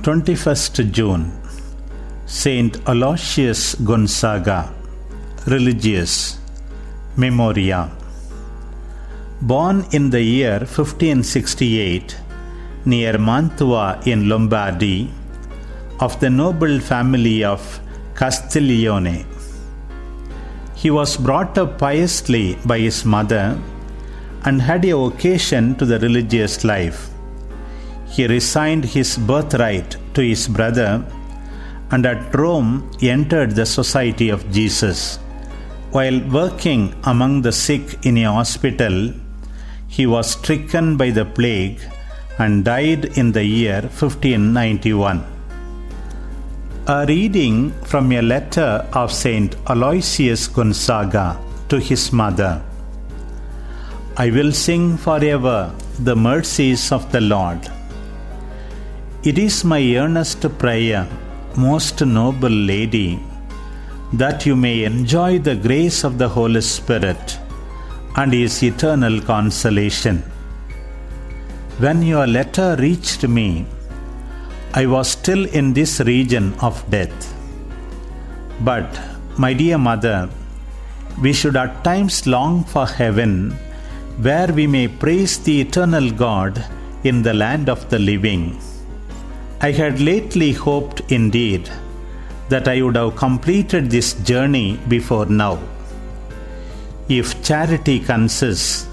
21st June, Saint Aloysius Gonzaga, Religious, Memoria. Born in the year 1568 near Mantua in Lombardy, of the noble family of Castiglione. He was brought up piously by his mother and had a vocation to the religious life. He resigned his birthright to his brother and at Rome entered the Society of Jesus. While working among the sick in a hospital, he was stricken by the plague and died in the year 1591. A reading from a letter of Saint Aloysius Gonzaga to his mother. I will sing forever the mercies of the Lord. It is my earnest prayer, most noble Lady, that you may enjoy the grace of the Holy Spirit and His eternal consolation. When your letter reached me, I was still in this region of death. But, my dear mother, we should at times long for heaven, where we may praise the eternal God in the land of the living. I had lately hoped indeed that I would have completed this journey before now. If charity consists,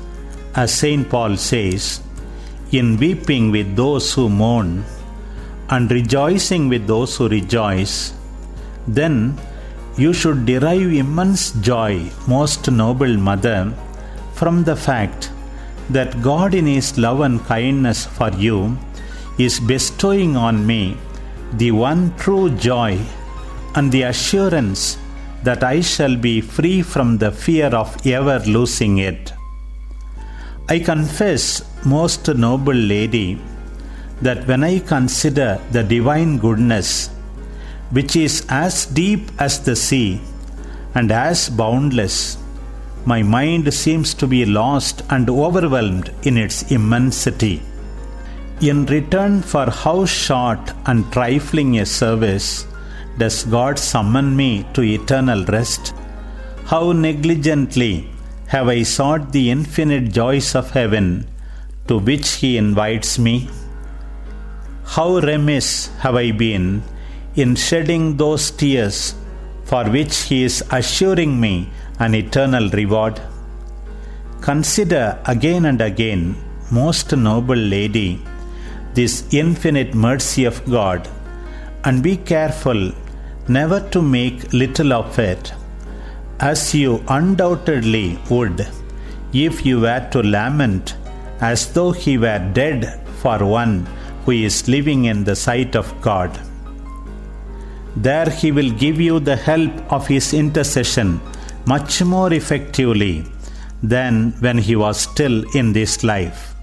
as St. Paul says, in weeping with those who mourn and rejoicing with those who rejoice, then you should derive immense joy, most noble mother, from the fact that God in His love and kindness for you is bestowing on me the one true joy and the assurance that I shall be free from the fear of ever losing it. I confess, most noble Lady, that when I consider the divine goodness, which is as deep as the sea and as boundless, my mind seems to be lost and overwhelmed in its immensity. In return for how short and trifling a service does God summon me to eternal rest? How negligently have I sought the infinite joys of heaven to which He invites me? How remiss have I been in shedding those tears for which He is assuring me an eternal reward? Consider again and again, most noble Lady, this infinite mercy of God, and be careful never to make little of it, as you undoubtedly would if you were to lament as though he were dead for one who is living in the sight of God. There He will give you the help of His intercession much more effectively than when He was still in this life.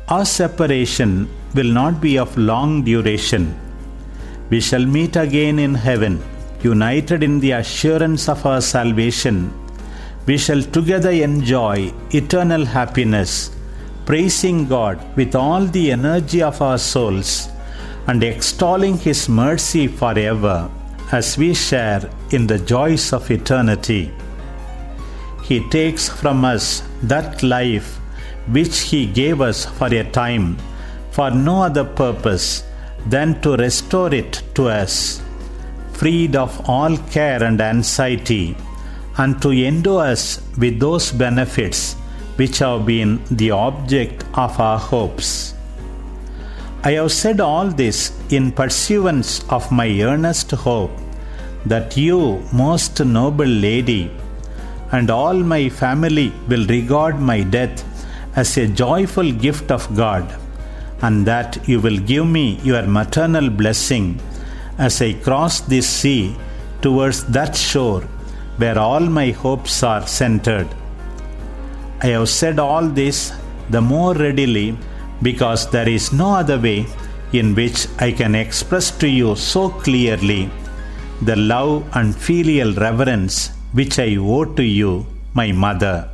Our separation will not be of long duration. We shall meet again in heaven, united in the assurance of our salvation. We shall together enjoy eternal happiness, praising God with all the energy of our souls and extolling His mercy forever as we share in the joys of eternity. He takes from us that life which He gave us for a time, for no other purpose than to restore it to us, freed of all care and anxiety, and to endow us with those benefits which have been the object of our hopes. I have said all this in pursuance of my earnest hope that you, most noble Lady, and all my family will regard my death as a joyful gift of God, and that you will give me your maternal blessing as I cross this sea towards that shore where all my hopes are centered. I have said all this the more readily because there is no other way in which I can express to you so clearly the love and filial reverence which I owe to you, my mother.